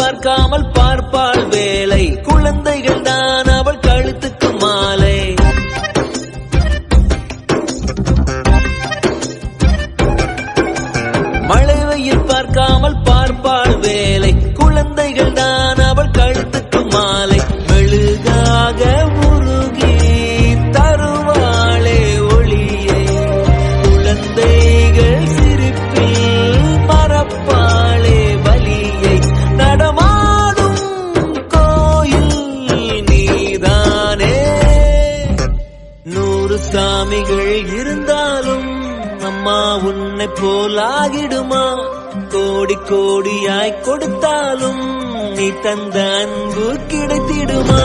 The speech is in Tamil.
பார்க்காமல் பார்ப்பாள் வேலை குழந்தைகள் தான் அவள் கழுத்துக்கு மாலை மழை வெயில் பார்க்காமல் பார்ப்பாள் வேலை குழந்தைகள் தான் அவள் கழுத்துக்கு மாலை மெழுகாக உருகி தருவாளே ஒளியை குழந்தைகள் சிரிப்பில் மறப்பாளே வலியை நடமாடும் கோயில் நீதானே 100 சாமிகள் இருந்தாலும் அம்மா உன்னை போலாகிடுமா கோடி கோடியாய் கொடுத்தாலும் நீ தந்த அன்பு கிடைத்திடுமா